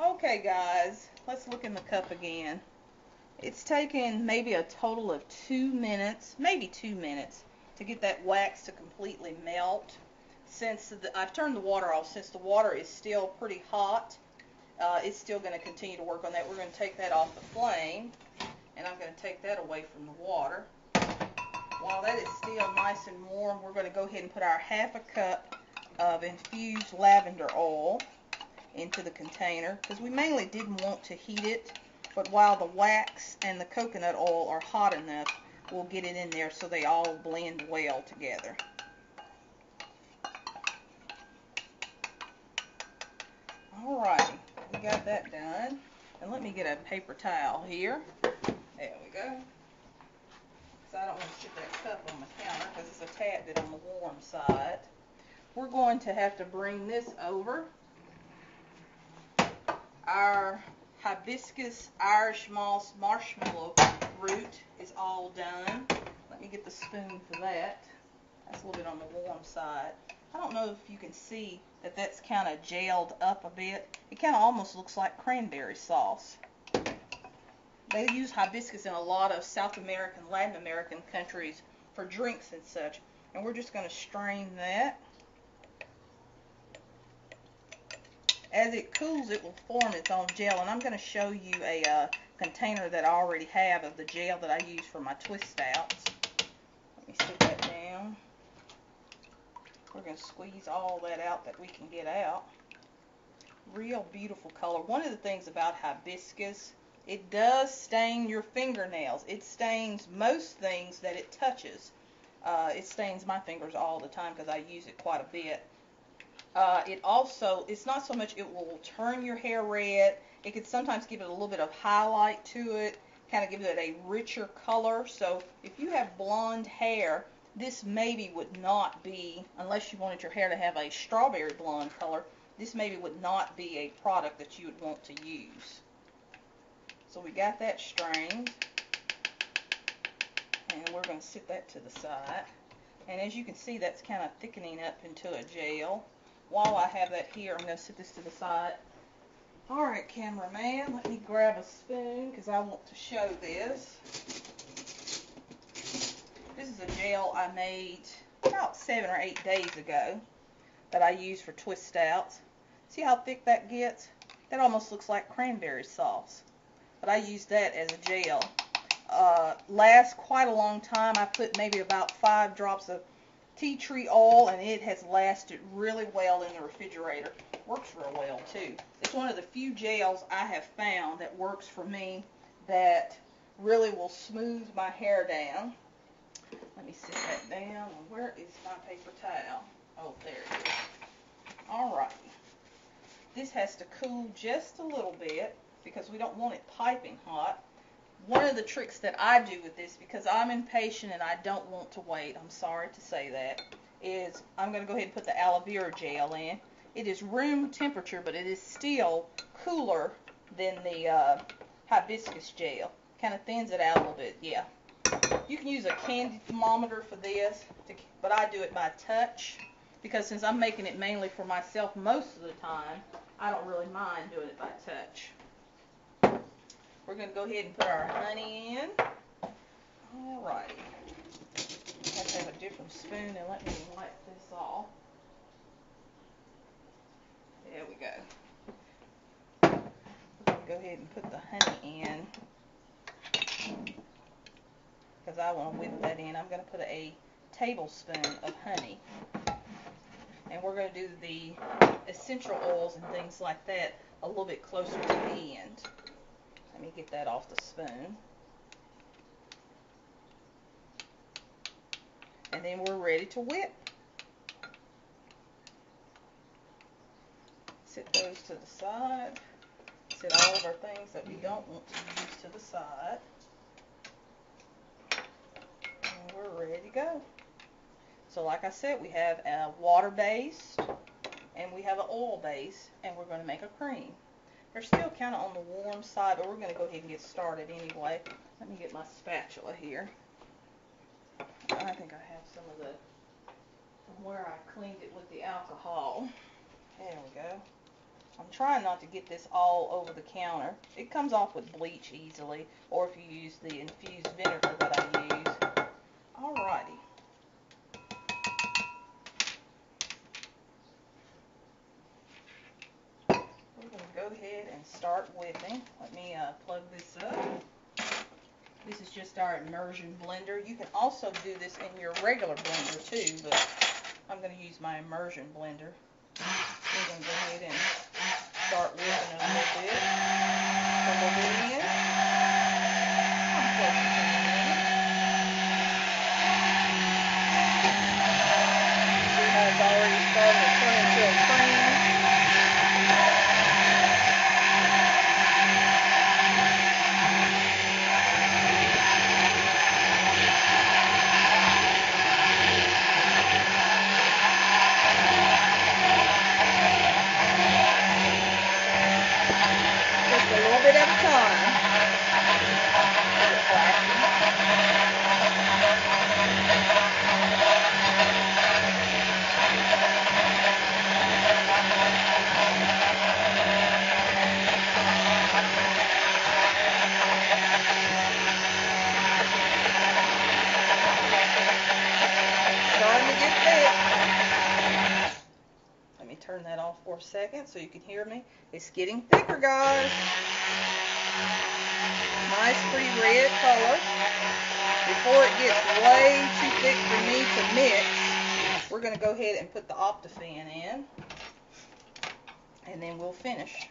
Okay guys, let's look in the cup again. It's taken maybe a total of 2 minutes, maybe 2 minutes, to get that wax to completely melt. Since I've turned the water off, since the water is still pretty hot, it's still going to continue to work on that. We're going to take that off the flame, and I'm going to take that away from the water. While that is still nice and warm, we're going to go ahead and put our ½ cup of infused lavender oil into the container, because we mainly didn't want to heat it, but while the wax and the coconut oil are hot enough, we'll get it in there so they all blend well together. Alrighty, we got that done. And let me get a paper towel here. There we go. So I don't want to sit that cup on the counter because it's a tad bit on the warm side. We're going to have to bring this over. Our Hibiscus Irish Moss marshmallow root is all done. Let me get the spoon for that. That's a little bit on the warm side. I don't know if you can see that that's kind of gelled up a bit. It kind of almost looks like cranberry sauce. They use hibiscus in a lot of South American, Latin American countries for drinks and such. And we're just going to strain that. As it cools, it will form its own gel, and I'm going to show you a container that I already have of the gel that I use for my twist outs. Let me stick that down. We're going to squeeze all that out that we can get out. Real beautiful color. One of the things about hibiscus, it does stain your fingernails. It stains most things that it touches. It stains my fingers all the time because I use it quite a bit. It's not so much it will turn your hair red. It could sometimes give it a little bit of highlight to it, kind of give it a richer color. So if you have blonde hair, this maybe would not be, unless you wanted your hair to have a strawberry blonde color, this maybe would not be a product that you would want to use. So we got that strained, and we're going to sit that to the side. And as you can see, that's kind of thickening up into a gel. While I have that here, I'm going to sit this to the side. Alright, cameraman, let me grab a spoon because I want to show this. This is a gel I made about 7 or 8 days ago that I use for twist outs. See how thick that gets? That almost looks like cranberry sauce. But I use that as a gel. Lasts quite a long time. I put maybe about 5 drops of tea tree oil, and it has lasted really well in the refrigerator. Works real well too. It's one of the few gels I have found that works for me, that really will smooth my hair down. Let me sit that down. Where is my paper towel? Oh, there it is. Alright. This has to cool just a little bit because we don't want it piping hot. One of the tricks that I do with this, because I'm impatient and I don't want to wait, I'm sorry to say that, is I'm going to go ahead and put the aloe vera gel in. It is room temperature, but it is still cooler than the hibiscus gel. Kind of thins it out a little bit, yeah. You can use a candy thermometer for this, but I do it by touch, because since I'm making it mainly for myself most of the time, I don't really mind doing it by touch. We're going to go ahead and put our honey in. Alrighty. I have to have a different spoon, and let me wipe this off. There we go. We're going to go ahead and put the honey in, because I want to whip that in. I'm going to put a tablespoon of honey. And we're going to do the essential oils and things like that a little bit closer to the end. Let me get that off the spoon. And then we're ready to whip. Sit those to the side. Sit all of our things that we don't want to use to the side. And we're ready to go. So like I said, we have a water-based and we have an oil-based, and we're going to make a cream. They're still kind of on the warm side, but we're going to go ahead and get started anyway. Let me get my spatula here. I think I have some of the, from where I cleaned it with the alcohol. There we go. I'm trying not to get this all over the counter. It comes off with bleach easily, or if you use the infused vinegar that I use. Alrighty. We're going to go ahead and start whipping. Let me plug this up. This is just our immersion blender. You can also do this in your regular blender too, but I'm going to use my immersion blender. We're going to go ahead and start whipping it a little bit. Put a little bit in. I'm close to finished. See how it's already starting to turn into a cream. Turn that off for a second so you can hear me. It's getting thicker, guys. Nice, pretty red color. Before it gets way too thick for me to mix, we're going to go ahead and put the Optifan in, and then we'll finish.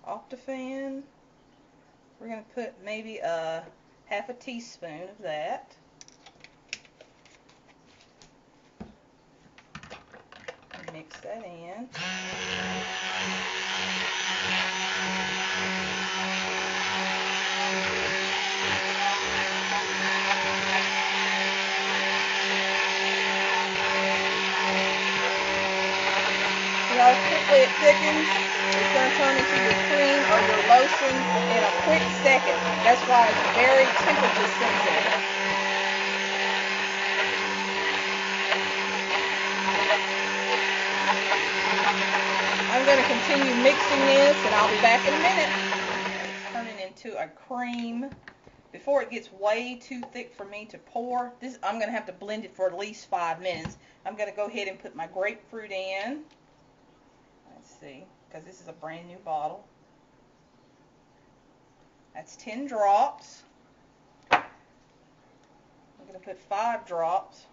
Optifan. We're going to put maybe half a teaspoon of that. Mix that in. See how quickly it thickens? It's going to turn into your cream or your lotion in a quick second. That's why it's very temperature sensitive. I'm going to continue mixing this, and I'll be back in a minute. It's turning into a cream. Before it gets way too thick for me to pour, I'm going to have to blend it for at least 5 minutes. I'm going to go ahead and put my grapefruit in. Let's see, because this is a brand new bottle. That's 10 drops. I'm going to put 5 drops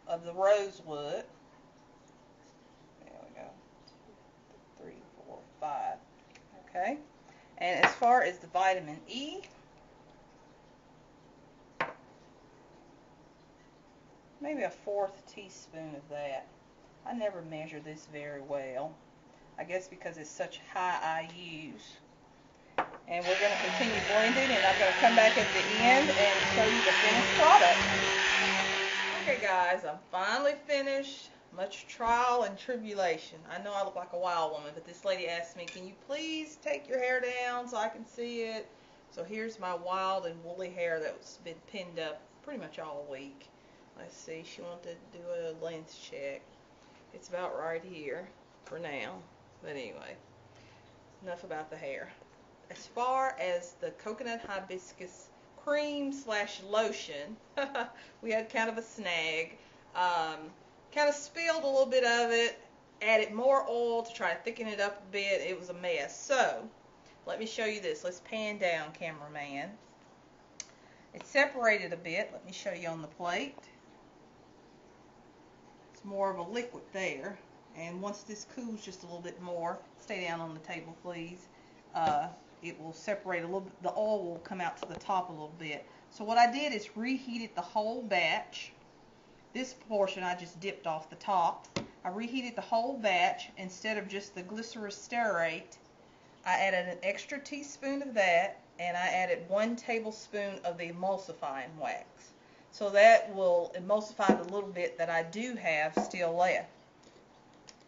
of the rosewood. 5. Okay, and as far as the vitamin E, maybe a 1/4 teaspoon of that. I never measure this very well. I guess because it's such high IUs. And we're going to continue blending, and I'm going to come back at the end and show you the finished product. Okay guys, I'm finally finished. Much trial and tribulation. I know I look like a wild woman, but this lady asked me, can you please take your hair down so I can see it? So here's my wild and woolly hair that's been pinned up pretty much all week. Let's see, she wanted to do a length check. It's about right here for now. But anyway, enough about the hair. As far as the coconut hibiscus cream / lotion, we had kind of a snag. Kind of spilled a little bit of it, added more oil to try to thicken it up a bit. It was a mess. So, let me show you this. Let's pan down, cameraman. It's separated a bit. Let me show you on the plate. It's more of a liquid there. And once this cools just a little bit more, stay down on the table, please. It will separate a little bit. The oil will come out to the top a little bit. So what I did is reheated the whole batch. This portion I just dipped off the top. I reheated the whole batch. Instead of just the glycerosterate, I added an extra teaspoon of that, and I added 1 tablespoon of the emulsifying wax. So that will emulsify the little bit that I do have still left.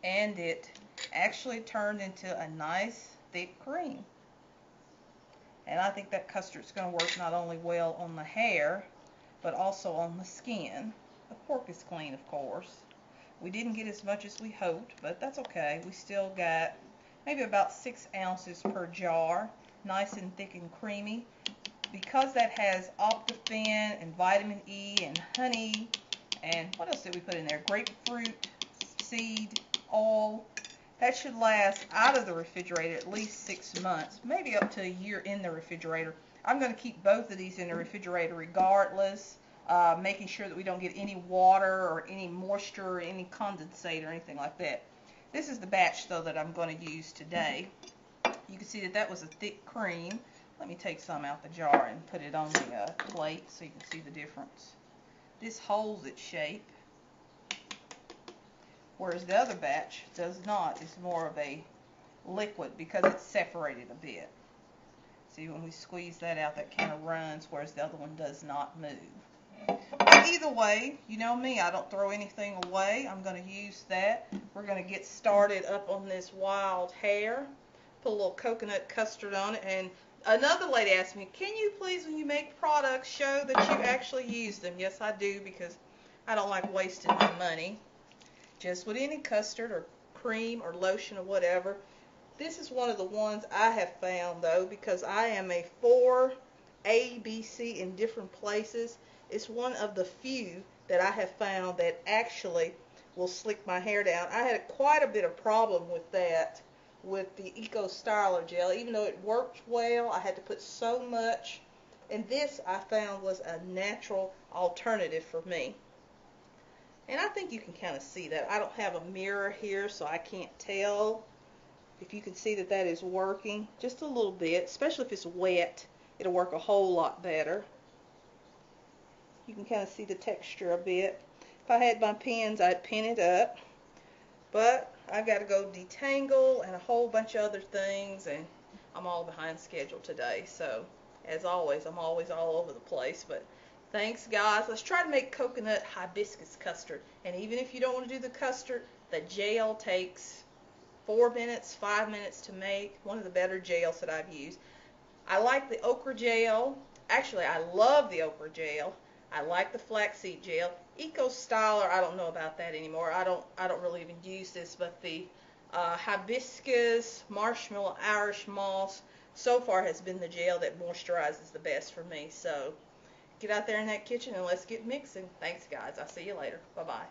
And it actually turned into a nice thick cream. And I think that custard's going to work not only well on the hair, but also on the skin. The pork is clean, of course. We didn't get as much as we hoped, but that's okay. We still got maybe about 6 ounces per jar, nice and thick and creamy. Because that has optafin and vitamin E and honey, and what else did we put in there? Grapefruit seed oil. That should last out of the refrigerator at least 6 months, maybe up to a year in the refrigerator. I'm going to keep both of these in the refrigerator regardless, making sure that we don't get any water or any moisture or any condensate or anything like that. This is the batch, though, that I'm going to use today. You can see that that was a thick cream. Let me take some out the jar and put it on the plate so you can see the difference. This holds its shape, whereas the other batch does not. It's more of a liquid because it's separated a bit. See, when we squeeze that out, that kind of runs, whereas the other one does not move. But either way, you know me, I don't throw anything away. I'm going to use that. We're going to get started up on this wild hair. Put a little coconut custard on it. And another lady asked me, can you please, when you make products, show that you actually use them? Yes, I do, because I don't like wasting my money. Just with any custard or cream or lotion or whatever. This is one of the ones I have found, though, because I am a 4 A, B, C in different places. It's one of the few that I have found that actually will slick my hair down. I had quite a bit of problem with that with the Eco Styler gel. Even though it worked well, I had to put so much. And this I found was a natural alternative for me. And I think you can kind of see that. I don't have a mirror here, so I can't tell if you can see that that is working. Just a little bit, especially if it's wet, it'll work a whole lot better. You can kind of see the texture a bit. If I had my pins, I'd pin it up. But I've got to go detangle and a whole bunch of other things, and I'm all behind schedule today. So, as always, I'm always all over the place. But thanks, guys. Let's try to make coconut hibiscus custard. And even if you don't want to do the custard, the gel takes 4 minutes, 5 minutes to make. One of the better gels that I've used. I like the okra gel. Actually, I love the okra gel. I like the flaxseed gel. Eco Styler, I don't know about that anymore. I don't really even use this, but the hibiscus, marshmallow, Irish moss, so far has been the gel that moisturizes the best for me. So get out there in that kitchen and let's get mixing. Thanks, guys. I'll see you later. Bye-bye.